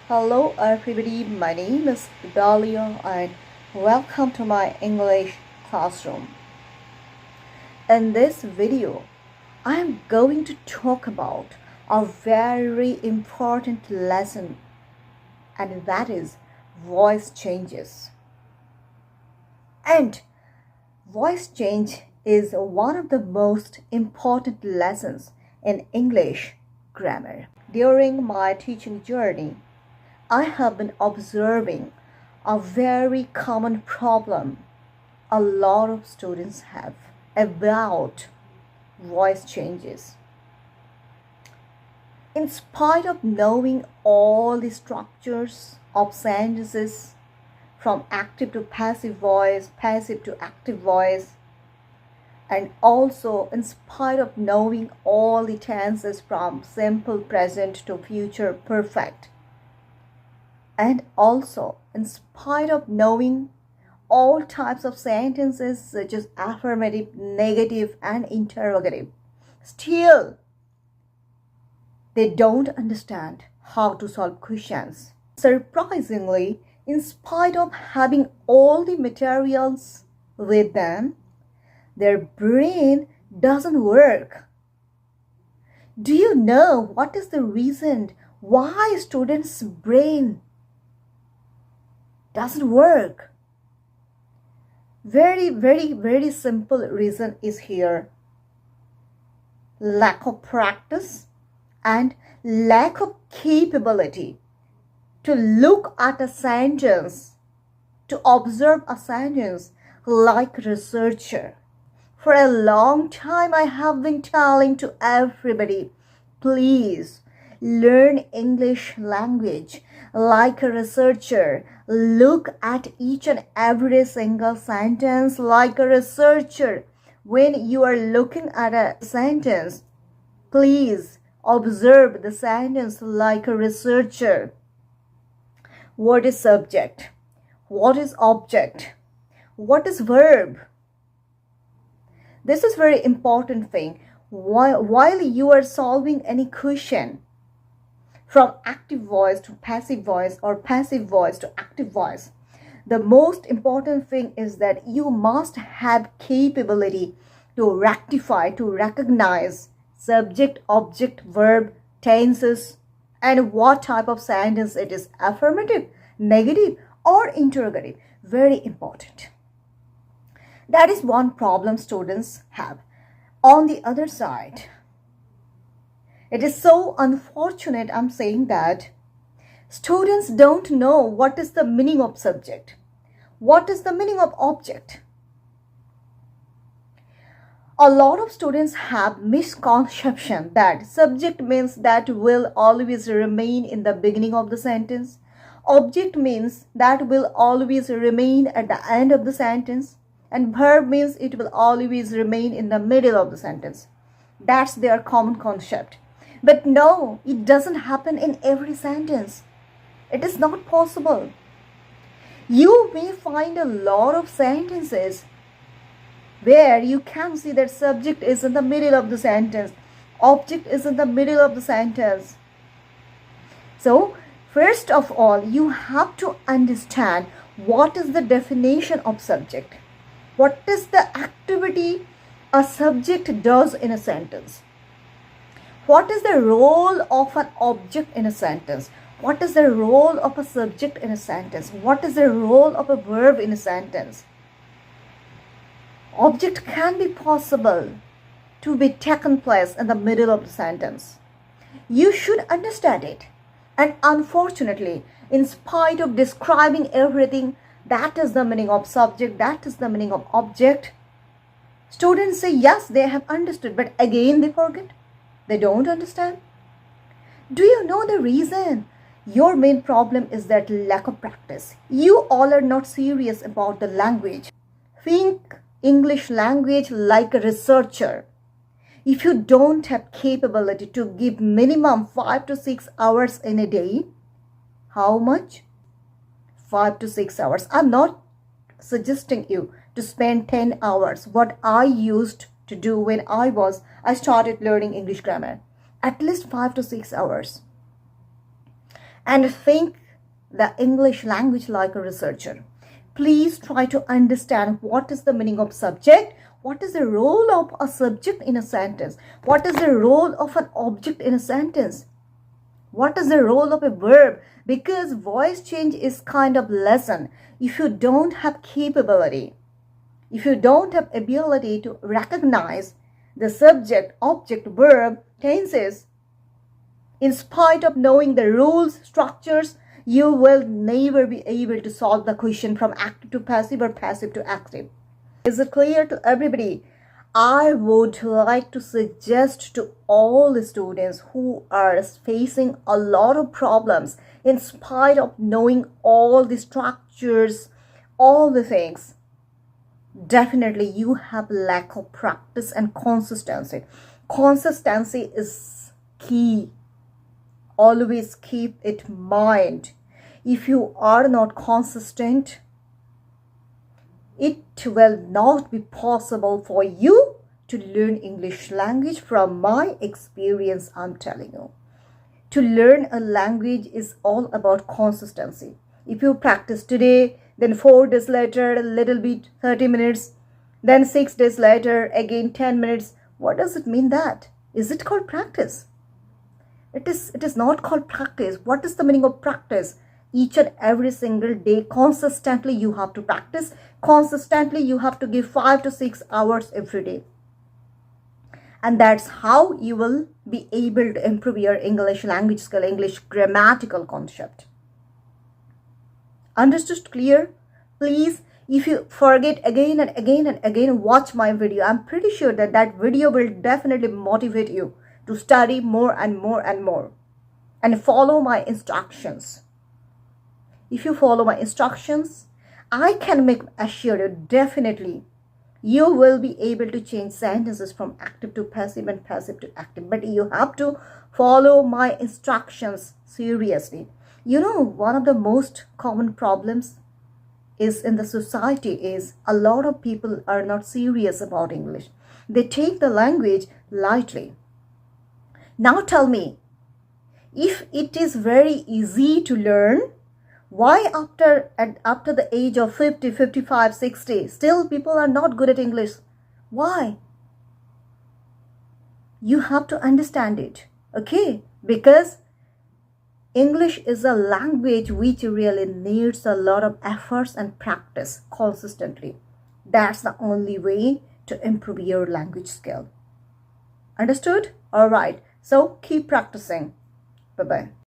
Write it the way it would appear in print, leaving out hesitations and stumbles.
Hello everybody, my name is Dahlia and welcome to my English classroom. In this video, I am going to talk about a very important lesson, and that is voice changes. And voice change is one of the most important lessons in English grammar. During my teaching journey, I have been observing a very common problem a lot of students have about voice changes. In spite of knowing all the structures of sentences from active to passive voice, passive to active voice, and also in spite of knowing all the tenses from simple present to future perfect, and also in spite of knowing all types of sentences such as affirmative, negative, and interrogative, still they don't understand how to solve questions. Surprisingly, in spite of having all the materials with them, their brain doesn't work. Do you know what is the reason why students' brain doesn't work? Very simple reason is here. Lack of practice and lack of capability to look at a sentence, to observe a sentence like a researcher. For a long time, I have been telling to everybody, please learn English language like a researcher. Look at each and every single sentence like a researcher. When you are looking at a sentence, please observe the sentence like a researcher. What is subject? What is object? What is verb? This is very important thing. While you are solving any question, from active voice to passive voice or passive voice to active voice, the most important thing is that you must have capability to rectify, to recognize subject, object, verb, tenses, and what type of sentence it is, affirmative, negative, or interrogative. Very important. That is one problem students have. On the other side, it is so unfortunate, I'm saying that students don't know what is the meaning of subject. What is the meaning of object? A lot of students have misconception that subject means that will always remain in the beginning of the sentence. Object means that will always remain at the end of the sentence. And verb means it will always remain in the middle of the sentence. That's their common concept. But no, it doesn't happen in every sentence. It is not possible. You may find a lot of sentences where you can see that subject is in the middle of the sentence, object is in the middle of the sentence. So, first of all, you have to understand what is the definition of subject. What is the activity a subject does in a sentence? What is the role of an object in a sentence? What is the role of a subject in a sentence? What is the role of a verb in a sentence? Object can be possible to be taken place in the middle of the sentence. You should understand it. And unfortunately, in spite of describing everything, that is the meaning of subject, that is the meaning of object, students say yes, they have understood, but again they forget. They don't understand. Do you know the reason? Your main problem is that lack of practice. You all are not serious about the language. Think English language like a researcher. If you don't have capability to give minimum 5 to 6 hours in a day, how much? 5 to 6 hours. I'm not suggesting you to spend 10 hours. What I used to do when I started learning English grammar. At least 5 to 6 hours. and think the English language like a researcher. Please try to understand what is the meaning of subject, what is the role of a subject in a sentence, what is the role of an object in a sentence, what is the role of a verb, because voice change is kind of lesson. If you don't have capability, if you don't have ability to recognize the subject, object, verb, tenses, in spite of knowing the rules, structures, you will never be able to solve the question from active to passive or passive to active. Is it clear to everybody? I would like to suggest to all the students who are facing a lot of problems in spite of knowing all the structures, all the things, definitely you have lack of practice and consistency. Consistency is key. Always keep it in mind. If you are not consistent, it will not be possible for you to learn English language. From my experience, I'm telling you. To learn a language is all about consistency. If you practice today, then 4 days later, a little bit, 30 minutes, then 6 days later, again 10 minutes. What does it mean that? Is it called practice? It is not called practice. What is the meaning of practice? Each and every single day, consistently you have to practice. Consistently you have to give 5 to 6 hours every day. And that's how you will be able to improve your English language skill, English grammatical concept. Understood? Clear? Please, if you forget again and again and again, watch my video. I'm pretty sure that that video will definitely motivate you to study more and more and more. And follow my instructions. If you follow my instructions, I can assure you definitely you will be able to change sentences from active to passive and passive to active. But you have to follow my instructions seriously. You know, one of the most common problems is in the society is a lot of people are not serious about English. They take the language lightly. Now tell me, if it is very easy to learn, why after the age of 50, 55, 60, still people are not good at English? Why? You have to understand it, okay? Because English is a language which really needs a lot of efforts and practice consistently. That's the only way to improve your language skill. Understood? All right. So keep practicing. Bye-bye.